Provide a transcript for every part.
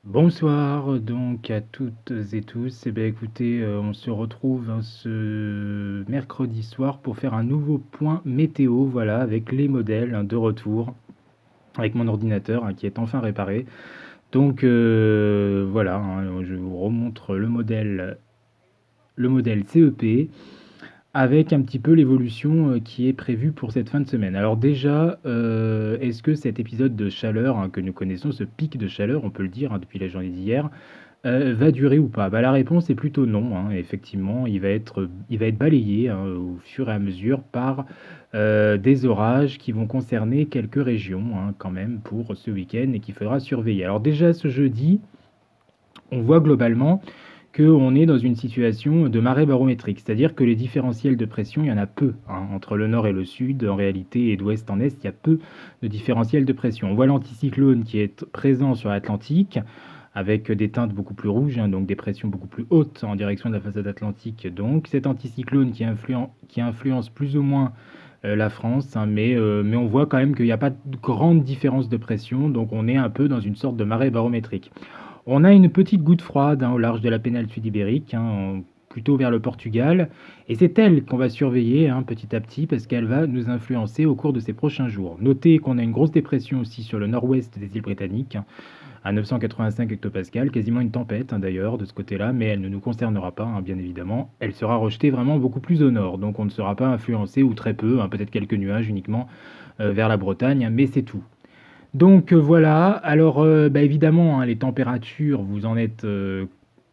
Bonsoir donc à toutes et tous. Eh bien écoutez, on se retrouve ce mercredi soir pour faire un nouveau point météo, voilà, avec les modèles de retour, avec mon ordinateur qui est enfin réparé. Donc voilà, je vous remontre le modèle CEP avec un petit peu l'évolution qui est prévue pour cette fin de semaine. Alors déjà, est-ce que cet épisode de chaleur que nous connaissons, ce pic de chaleur, on peut le dire depuis la journée d'hier, va durer ou pas? Bah, la réponse est plutôt non, effectivement, il va être balayé, au fur et à mesure par, des orages qui vont concerner quelques régions, quand même pour ce week-end et qu'il faudra surveiller. Alors déjà ce jeudi, on voit globalement qu'on est dans une situation de marée barométrique, c'est-à-dire que les différentiels de pression, il y en a peu, entre le nord et le sud, en réalité, et d'ouest en est, il y a peu de différentiels de pression. On voit l'anticyclone qui est présent sur l'Atlantique, avec des teintes beaucoup plus rouges, donc des pressions beaucoup plus hautes en direction de la façade atlantique. Donc cet anticyclone qui influence plus ou moins la France, mais on voit quand même qu'il n'y a pas de grande différence de pression, donc on est un peu dans une sorte de marée barométrique. On a une petite goutte froide au large de la péninsule ibérique, plutôt vers le Portugal, et c'est elle qu'on va surveiller petit à petit parce qu'elle va nous influencer au cours de ces prochains jours. Notez qu'on a une grosse dépression aussi sur le nord-ouest des îles britanniques, à 985 hectopascales, quasiment une tempête d'ailleurs de ce côté-là, mais elle ne nous concernera pas, bien évidemment. Elle sera rejetée vraiment beaucoup plus au nord, donc on ne sera pas influencé, ou très peu, peut-être quelques nuages uniquement vers la Bretagne, mais c'est tout. Donc voilà, alors évidemment, les températures, vous en êtes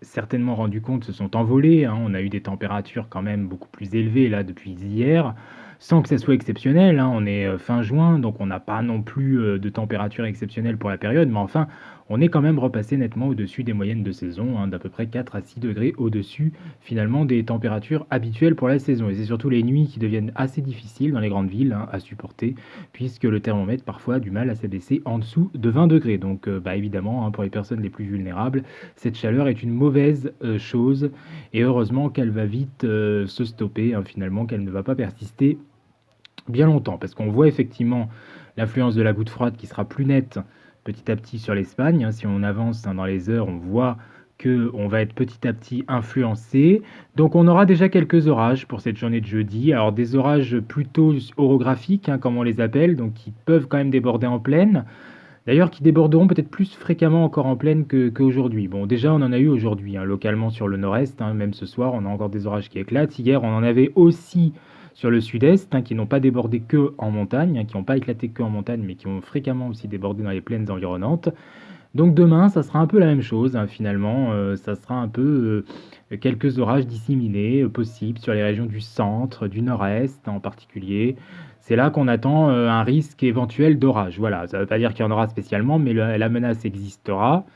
certainement rendu compte, se sont envolées. On a eu des températures quand même beaucoup plus élevées là depuis hier, sans que ça soit exceptionnel. On est fin juin, donc on n'a pas non plus de température exceptionnelle pour la période, mais enfin, on est quand même repassé nettement au-dessus des moyennes de saison, d'à peu près 4 à 6 degrés au-dessus finalement des températures habituelles pour la saison. Et c'est surtout les nuits qui deviennent assez difficiles dans les grandes villes à supporter, puisque le thermomètre parfois a du mal à s'abaisser en dessous de 20 degrés. Donc évidemment, pour les personnes les plus vulnérables, cette chaleur est une mauvaise chose, et heureusement qu'elle va vite se stopper, finalement, qu'elle ne va pas persister bien longtemps, parce qu'on voit effectivement l'influence de la goutte froide qui sera plus nette petit à petit sur l'Espagne. Si on avance dans les heures, on voit qu'on va être petit à petit influencé. Donc on aura déjà quelques orages pour cette journée de jeudi. Alors des orages plutôt orographiques, comme on les appelle, donc qui peuvent quand même déborder en pleine. D'ailleurs, qui déborderont peut-être plus fréquemment encore en pleine qu'aujourd'hui. Bon, déjà, on en a eu aujourd'hui, localement sur le nord-est, même ce soir, on a encore des orages qui éclatent. Hier, on en avait aussi sur le sud-est, qui n'ont pas débordé que en montagne, qui n'ont pas éclaté que en montagne, mais qui ont fréquemment aussi débordé dans les plaines environnantes. Donc demain, ça sera un peu la même chose, finalement. Ça sera un peu quelques orages disséminés, possibles sur les régions du centre, du nord-est en particulier. C'est là qu'on attend un risque éventuel d'orage. Voilà, ça ne veut pas dire qu'il y en aura spécialement, mais la menace existera.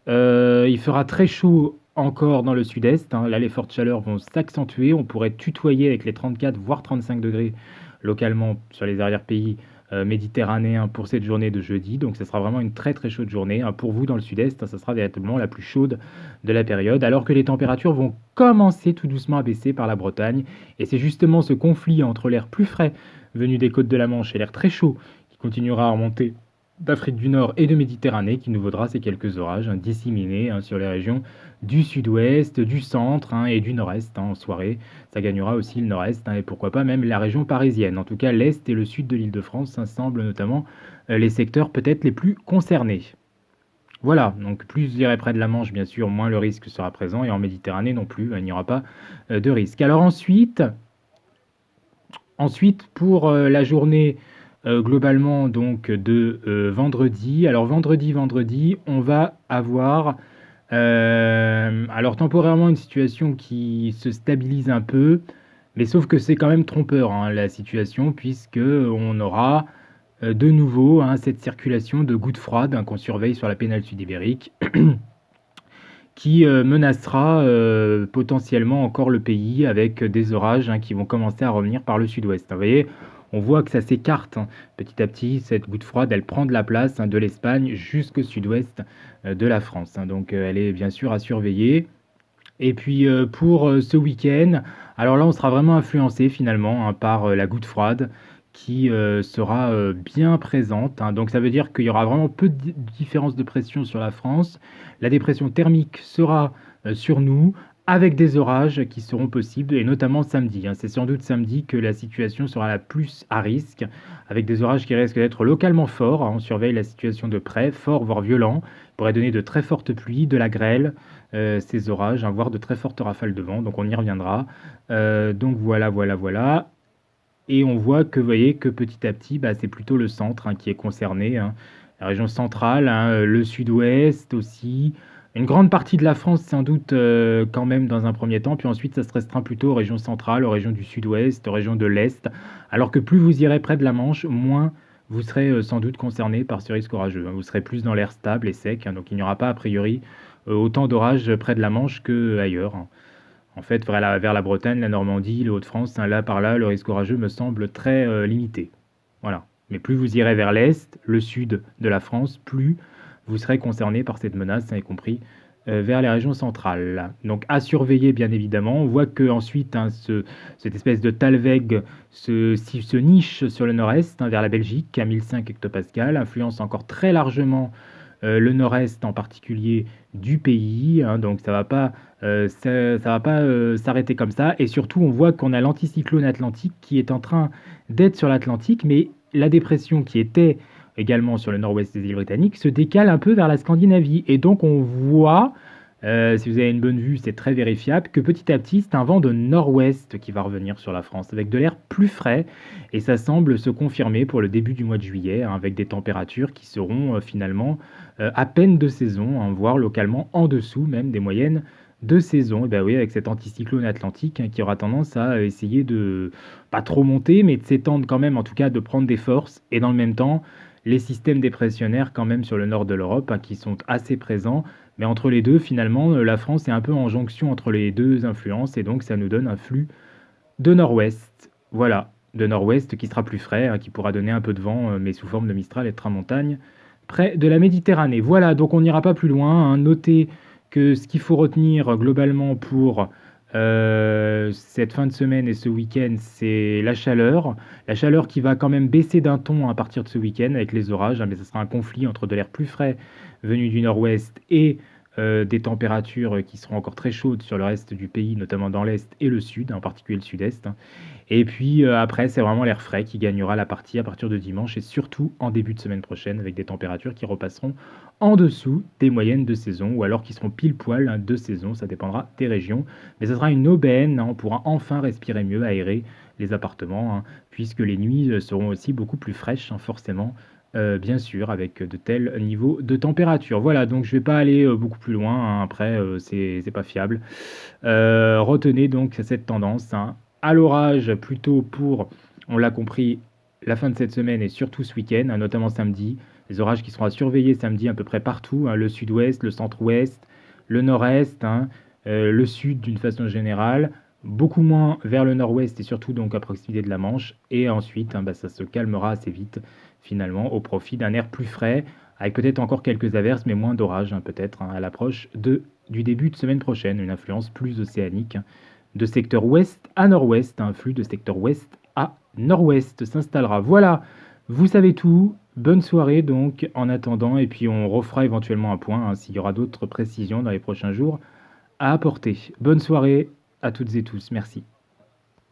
Il fera très chaud encore dans le sud-est. Là, les fortes chaleurs vont s'accentuer. On pourrait tutoyer avec les 34 voire 35 degrés localement sur les arrière-pays méditerranéens pour cette journée de jeudi. Donc, ce sera vraiment une très très chaude journée. Pour vous, dans le sud-est, ça sera véritablement la plus chaude de la période, alors que les températures vont commencer tout doucement à baisser par la Bretagne. Et c'est justement ce conflit entre l'air plus frais venu des côtes de la Manche et l'air très chaud qui continuera à remonter d'Afrique du Nord et de Méditerranée qui nous vaudra ces quelques orages disséminés sur les régions du sud-ouest, du centre et du nord-est en soirée. Ça gagnera aussi le nord-est et pourquoi pas même la région parisienne. En tout cas, l'est et le sud de l'Île-de-France semblent notamment les secteurs peut-être les plus concernés. Voilà, donc plus vous irez près de la Manche, bien sûr, moins le risque sera présent, et en Méditerranée non plus, il n'y aura pas de risque. Alors ensuite pour la journée globalement donc de vendredi. Alors vendredi, on va avoir alors temporairement une situation qui se stabilise un peu, mais sauf que c'est quand même trompeur la situation, puisque on aura de nouveau cette circulation de gouttes froides qu'on surveille sur la péninsule ibérique qui menacera potentiellement encore le pays avec des orages qui vont commencer à revenir par le sud-ouest. Vous voyez, on voit que ça s'écarte petit à petit. Cette goutte froide, elle prend de la place de l'Espagne jusqu'au sud-ouest de la France. Donc elle est bien sûr à surveiller. Et puis pour ce week-end, alors là on sera vraiment influencé finalement par la goutte froide qui sera bien présente, hein. Donc ça veut dire qu'il y aura vraiment peu de différence de pression sur la France. La dépression thermique sera sur nous, avec des orages qui seront possibles, et notamment samedi, hein. C'est sans doute samedi que la situation sera la plus à risque, avec des orages qui risquent d'être localement forts, hein. On surveille la situation de près, forts voire violents, pourrait donner de très fortes pluies, de la grêle, ces orages, hein, voire de très fortes rafales de vent, donc on y reviendra. Donc voilà, voilà, voilà. Et on voit que, vous voyez, que petit à petit, bah, c'est plutôt le centre, hein, qui est concerné, hein. La région centrale, hein, le sud-ouest aussi. Une grande partie de la France, sans doute, quand même, dans un premier temps. Puis ensuite, ça se restreint plutôt aux régions centrales, aux régions du sud-ouest, aux régions de l'est. Alors que plus vous irez près de la Manche, moins vous serez sans doute concerné par ce risque orageux, hein. Vous serez plus dans l'air stable et sec, hein, donc il n'y aura pas, a priori, autant d'orages près de la Manche qu'ailleurs, hein. En fait, vers la Bretagne, la Normandie, les Hauts-de-France, hein, là par là, le risque orageux me semble très limité. Voilà. Mais plus vous irez vers l'est, le sud de la France, plus vous serez concerné par cette menace, y compris vers les régions centrales. Donc à surveiller bien évidemment. On voit que ensuite cette espèce de talweg se niche sur le nord-est, hein, vers la Belgique à 1005 hectopascales, influence encore très largement le nord-est en particulier du pays, hein. Donc ça va pas s'arrêter comme ça. Et surtout, on voit qu'on a l'anticyclone atlantique qui est en train d'être sur l'Atlantique, mais la dépression qui était également sur le nord-ouest des îles britanniques se décale un peu vers la Scandinavie. Et donc on voit, si vous avez une bonne vue, c'est très vérifiable, que petit à petit, c'est un vent de nord-ouest qui va revenir sur la France, avec de l'air plus frais. Et ça semble se confirmer pour le début du mois de juillet, hein, avec des températures qui seront finalement à peine de saison, hein, voire localement en dessous même des moyennes de saison. Et ben oui, avec cet anticyclone atlantique, hein, qui aura tendance à essayer de pas trop monter, mais de s'étendre quand même, en tout cas de prendre des forces. Et dans le même temps, les systèmes dépressionnaires quand même sur le nord de l'Europe, hein, qui sont assez présents. Mais entre les deux, finalement, la France est un peu en jonction entre les deux influences, et donc ça nous donne un flux de nord-ouest. Voilà, de nord-ouest qui sera plus frais, hein, qui pourra donner un peu de vent, mais sous forme de Mistral et de tramontagne, près de la Méditerranée. Voilà, donc on n'ira pas plus loin, hein. Notez que ce qu'il faut retenir globalement pour cette fin de semaine et ce week-end, c'est la chaleur. La chaleur qui va quand même baisser d'un ton à partir de ce week-end avec les orages, hein, mais ce sera un conflit entre de l'air plus frais venu du nord-ouest et des températures qui seront encore très chaudes sur le reste du pays, notamment dans l'est et le sud, en particulier le sud-est, hein. Et puis après, c'est vraiment l'air frais qui gagnera la partie à partir de dimanche et surtout en début de semaine prochaine avec des températures qui repasseront en dessous des moyennes de saison ou alors qui seront pile poil, hein, de saison, ça dépendra des régions. Mais ce sera une aubaine, hein, on pourra enfin respirer mieux, aérer les appartements, hein, puisque les nuits seront aussi beaucoup plus fraîches, hein, forcément, bien sûr, avec de tels niveaux de température. Voilà, donc je vais pas aller beaucoup plus loin, hein, après c'est pas fiable. Retenez donc cette tendance, hein, à l'orage plutôt pour, on l'a compris, la fin de cette semaine et surtout ce week-end, hein, notamment samedi. Les orages qui seront à surveiller samedi à peu près partout, hein, le sud-ouest, le centre-ouest, le nord-est, hein, le sud d'une façon générale, beaucoup moins vers le nord-ouest et surtout donc à proximité de la Manche. Et ensuite, hein, bah, ça se calmera assez vite finalement au profit d'un air plus frais, avec peut-être encore quelques averses, mais moins d'orages, hein, peut-être, hein, à l'approche du début de semaine prochaine, une influence plus océanique, hein, de secteur ouest à nord-ouest, un flux de secteur ouest à nord-ouest s'installera. Voilà, vous savez tout. Bonne soirée donc en attendant, et puis on refera éventuellement un point, hein, s'il y aura d'autres précisions dans les prochains jours à apporter. Bonne soirée à toutes et tous, merci.